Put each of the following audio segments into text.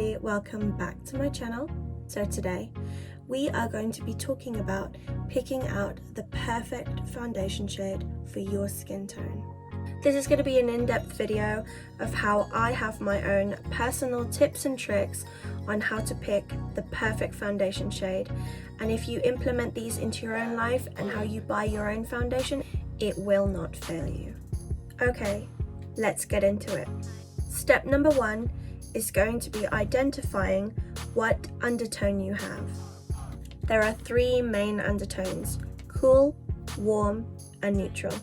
everybody, welcome back to my channel. So today we are going to be talking about picking out the perfect foundation shade for your skin tone. This is going to be an in-depth video of how I have my own personal tips and tricks on how to pick the perfect foundation shade, and if you implement these into your own life and how you buy your own foundation, it will not fail you. Okay, let's get into it. Step number one is going to be identifying what undertone you have. There are three main undertones: cool, warm, and neutral.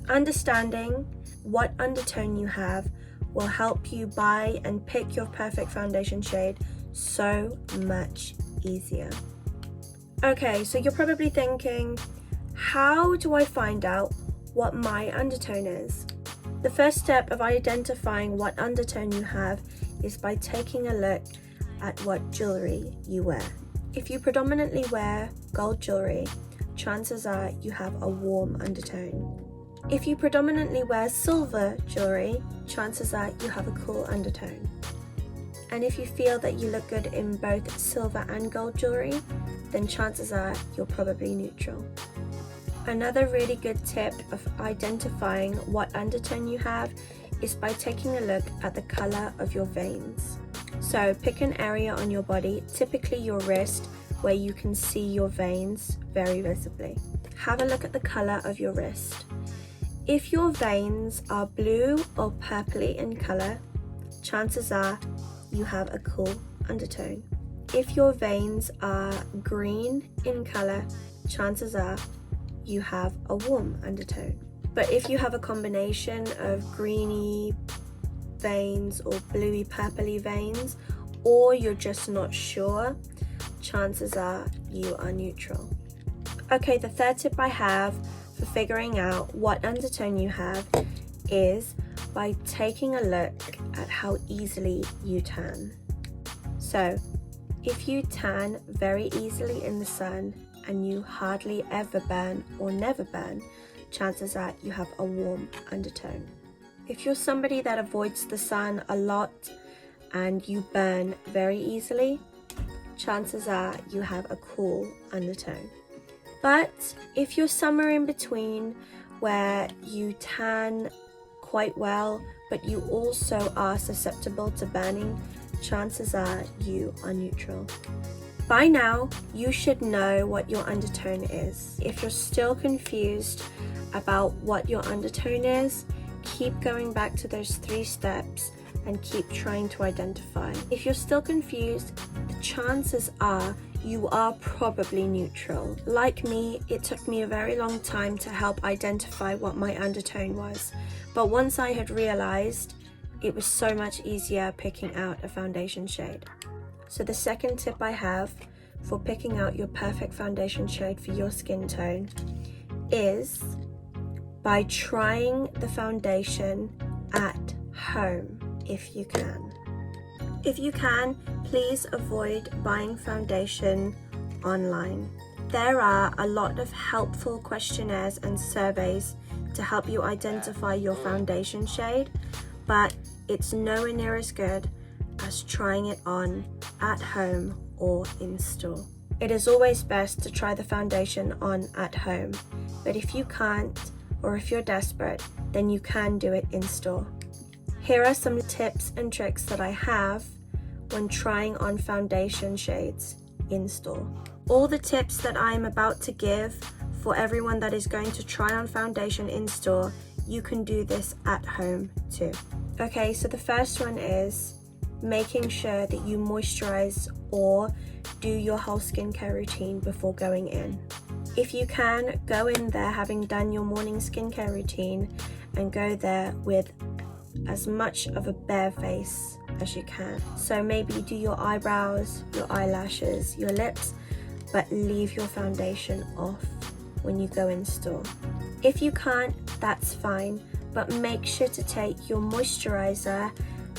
Understanding what undertone you have will help you buy and pick your perfect foundation shade so much easier. Okay, so you're probably thinking, how do I find out what my undertone is? The first step of identifying what undertone you have is by taking a look at what jewelry you wear. If you predominantly wear gold jewelry, chances are you have a warm undertone. If you predominantly wear silver jewelry, chances are you have a cool undertone. And if you feel that you look good in both silver and gold jewelry, then chances are you're probably neutral. Another really good tip of identifying what undertone you have is by taking a look at the color of your veins. So pick an area on your body, typically your wrist, where you can see your veins very visibly. Have a look at the color of your wrist. If your veins are blue or purpley in color, chances are you have a cool undertone. If your veins are green in color, chances are you have a warm undertone. But if you have a combination of greeny veins or bluey purpley veins, or you're just not sure, chances are you are neutral. Okay, the third tip I have for figuring out what undertone you have is by taking a look at how easily you tan. So if you tan very easily in the sun and you hardly ever burn or never burn, chances are you have a warm undertone. If you're somebody that avoids the sun a lot and you burn very easily, chances are you have a cool undertone. But if you're somewhere in between where you tan quite well but you also are susceptible to burning, chances are you are neutral. By now, you should know what your undertone is. If you're still confused about what your undertone is, keep going back to those 3 steps and keep trying to identify. If you're still confused, the chances are you are probably neutral. Like me, it took me a very long time to help identify what my undertone was. But once I had realized, it was so much easier picking out a foundation shade. So the second tip I have for picking out your perfect foundation shade for your skin tone is by trying the foundation at home if you can. If you can, please avoid buying foundation online. There are a lot of helpful questionnaires and surveys to help you identify your foundation shade, but it's nowhere near as good as trying it on at home or in store. It is always best to try the foundation on at home, but if you can't, or if you're desperate, then you can do it in store. Here are some tips and tricks that I have when trying on foundation shades in store. All the tips that I am about to give for everyone that is going to try on foundation in store, you can do this at home too. Okay, so the first one is making sure that you moisturize or do your whole skincare routine before going in. If you can, go in there having done your morning skincare routine and go there with as much of a bare face as you can. So maybe do your eyebrows, your eyelashes, your lips, but leave your foundation off when you go in store. If you can't, that's fine, but make sure to take your moisturizer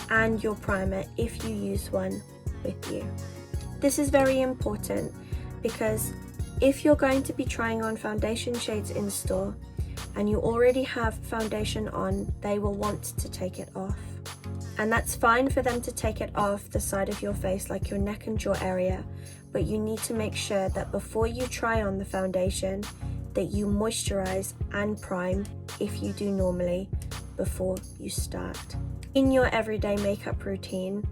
and your primer if you use one with you. This is very important because if you're going to be trying on foundation shades in store and you already have foundation on, they will want to take it off. And that's fine for them to take it off the side of your face, like your neck and jaw area, but you need to make sure that before you try on the foundation that you moisturize and prime, if you do normally, before you start. In your everyday makeup routine,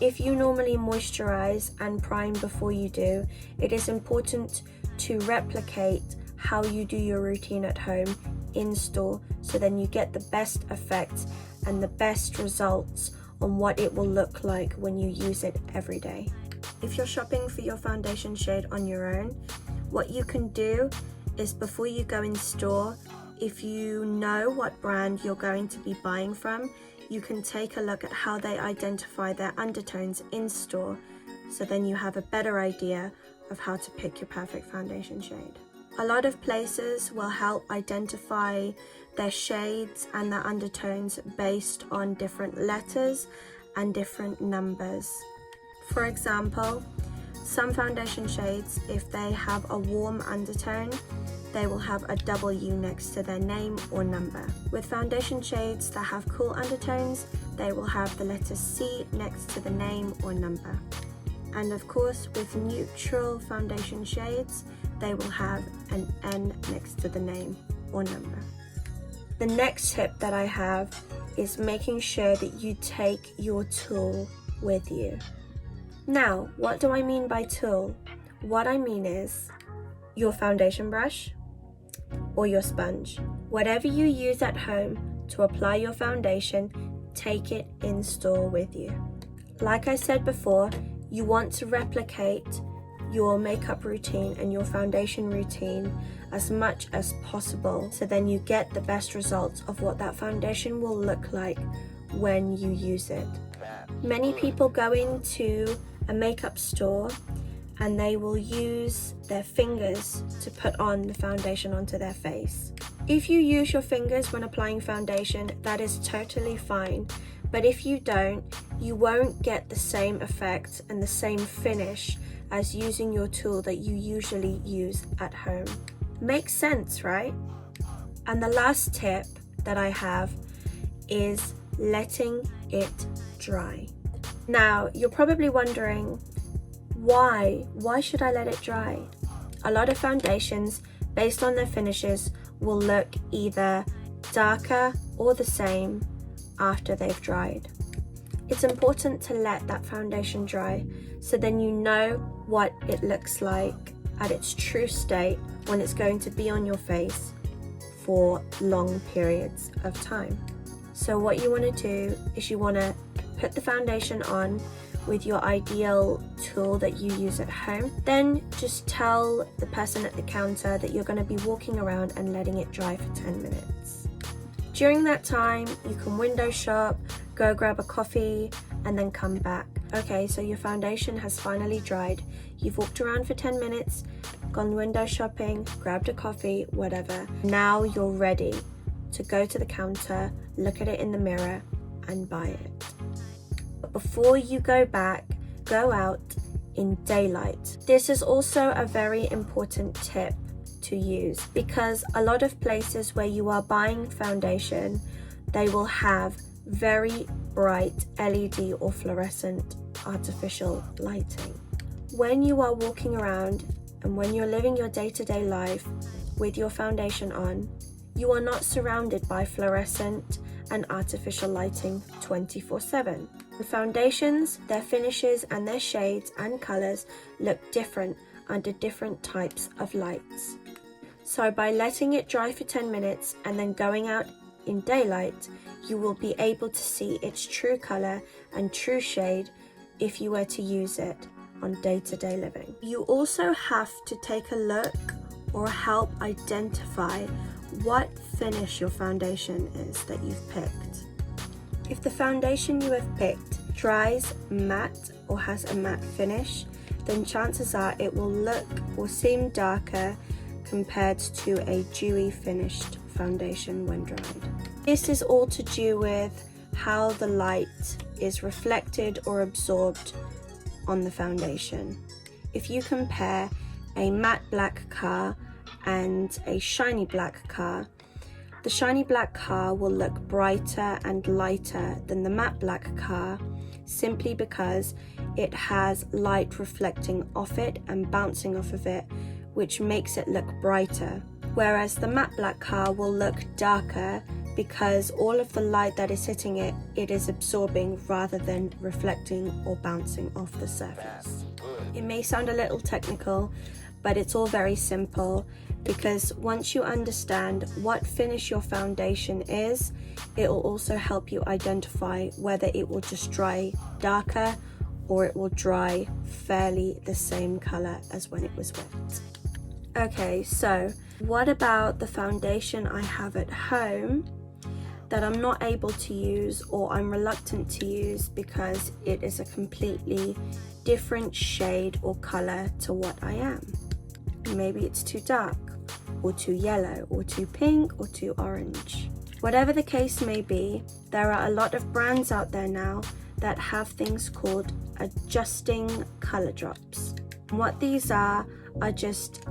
if you normally moisturize and prime before you do, it is important to replicate how you do your routine at home in store, so then you get the best effects and the best results on what it will look like when you use it every day. If you're shopping for your foundation shade on your own, what you can do is, before you go in store, if you know what brand you're going to be buying from, you can take a look at how they identify their undertones in store, so then you have a better idea of how to pick your perfect foundation shade. A lot of places will help identify their shades and their undertones based on different letters and different numbers. For example, some foundation shades, if they have a warm undertone, they will have a W next to their name or number. With foundation shades that have cool undertones, they will have the letter C next to the name or number. And of course, with neutral foundation shades, they will have an N next to the name or number. The next tip that I have is making sure that you take your tool with you. Now, what do I mean by tool? What I mean is your foundation brush or your sponge. Whatever you use at home to apply your foundation, take it in store with you. Like I said before, you want to replicate your makeup routine and your foundation routine as much as possible, so then you get the best results of what that foundation will look like when you use it. Many people go into a makeup store and they will use their fingers to put on the foundation onto their face. If you use your fingers when applying foundation, that is totally fine. But if you don't, you won't get the same effect and the same finish as using your tool that you usually use at home. Makes sense, right? And the last tip that I have is letting it dry. Now, you're probably wondering, why should I let it dry? A lot of foundations, based on their finishes, will look either darker or the same after they've dried. It's important to let that foundation dry, so then you know what it looks like at its true state when it's going to be on your face for long periods of time. So what you want to do is you want to put the foundation on with your ideal tool that you use at home. Then just tell the person at the counter that you're going to be walking around and letting it dry for 10 minutes. During that time, you can window shop, go grab a coffee, and then come back. Okay, so your foundation has finally dried. You've walked around for 10 minutes, gone window shopping, grabbed a coffee, whatever. Now you're ready to go to the counter, look at it in the mirror, and buy it. But before you go back, go out in daylight. This is also a very important tip to use, because a lot of places where you are buying foundation, they will have very bright LED or fluorescent artificial lighting. When you are walking around and when you're living your day-to-day life with your foundation on, you are not surrounded by fluorescent and artificial lighting 24/7. The foundations, their finishes and their shades and colors look different under different types of lights. So by letting it dry for 10 minutes and then going out in daylight, you will be able to see its true color and true shade if you were to use it on day-to-day living. You also have to take a look or help identify what finish your foundation is that you've picked. If the foundation you have picked dries matte or has a matte finish, then chances are it will look or seem darker compared to a dewy finished foundation when dried. This is all to do with how the light is reflected or absorbed on the foundation. If you compare a matte black car and a shiny black car, The shiny black car will look brighter and lighter than the matte black car simply because it has light reflecting off it and bouncing off of it, which makes it look brighter. Whereas the matte black car will look darker because all of the light that is hitting it, it is absorbing rather than reflecting or bouncing off the surface. It may sound a little technical, but it's all very simple, because once you understand what finish your foundation is, it will also help you identify whether it will just dry darker or it will dry fairly the same color as when it was wet. Okay, so what about the foundation I have at home that I'm not able to use, or I'm reluctant to use because it is a completely different shade or color to what I am? Maybe it's too dark, or too yellow, or too pink, or too orange. Whatever the case may be, there are a lot of brands out there now that have things called adjusting color drops. And what these are just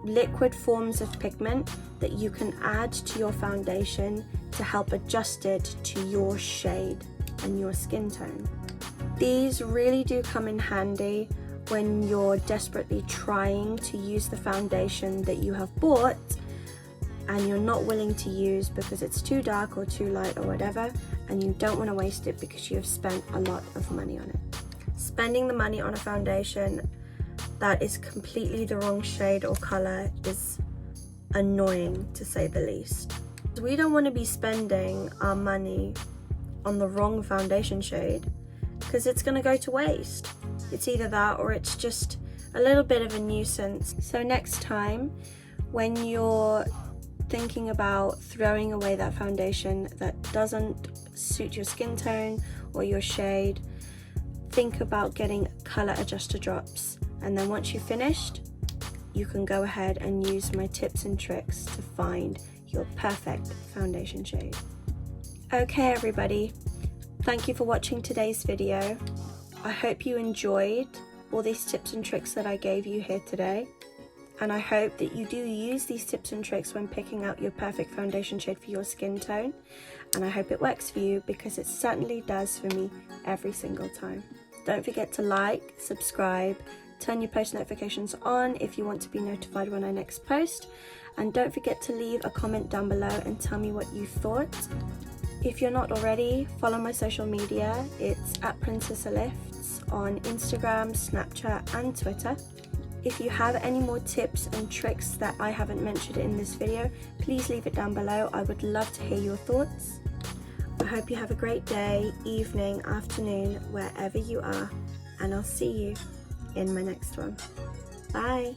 liquid forms of pigment that you can add to your foundation to help adjust it to your shade and your skin tone. These really do come in handy when you're desperately trying to use the foundation that you have bought and you're not willing to use because it's too dark or too light or whatever, and you don't want to waste it because you have spent a lot of money on it. Spending the money on a foundation that is completely the wrong shade or color is annoying, to say the least. We don't want to be spending our money on the wrong foundation shade because it's going to go to waste. It's either that or it's just a little bit of a nuisance. So next time when you're thinking about throwing away that foundation that doesn't suit your skin tone or your shade, think about getting color adjuster drops, and then once you've finished, you can go ahead and use my tips and tricks to find your perfect foundation shade. Okay everybody, thank you for watching today's video. I hope you enjoyed all these tips and tricks that I gave you here today, and I hope that you do use these tips and tricks when picking out your perfect foundation shade for your skin tone, and I hope it works for you because it certainly does for me every single time. Don't forget to like, subscribe, turn your post notifications on if you want to be notified when I next post, and don't forget to leave a comment down below and tell me what you thought. If you're not already, follow my social media. It's @PrincessaLifts on Instagram, Snapchat and Twitter. If you have any more tips and tricks that I haven't mentioned in this video, please leave it down below. I would love to hear your thoughts. I hope you have a great day, evening, afternoon, wherever you are, and I'll see you in my next one. Bye!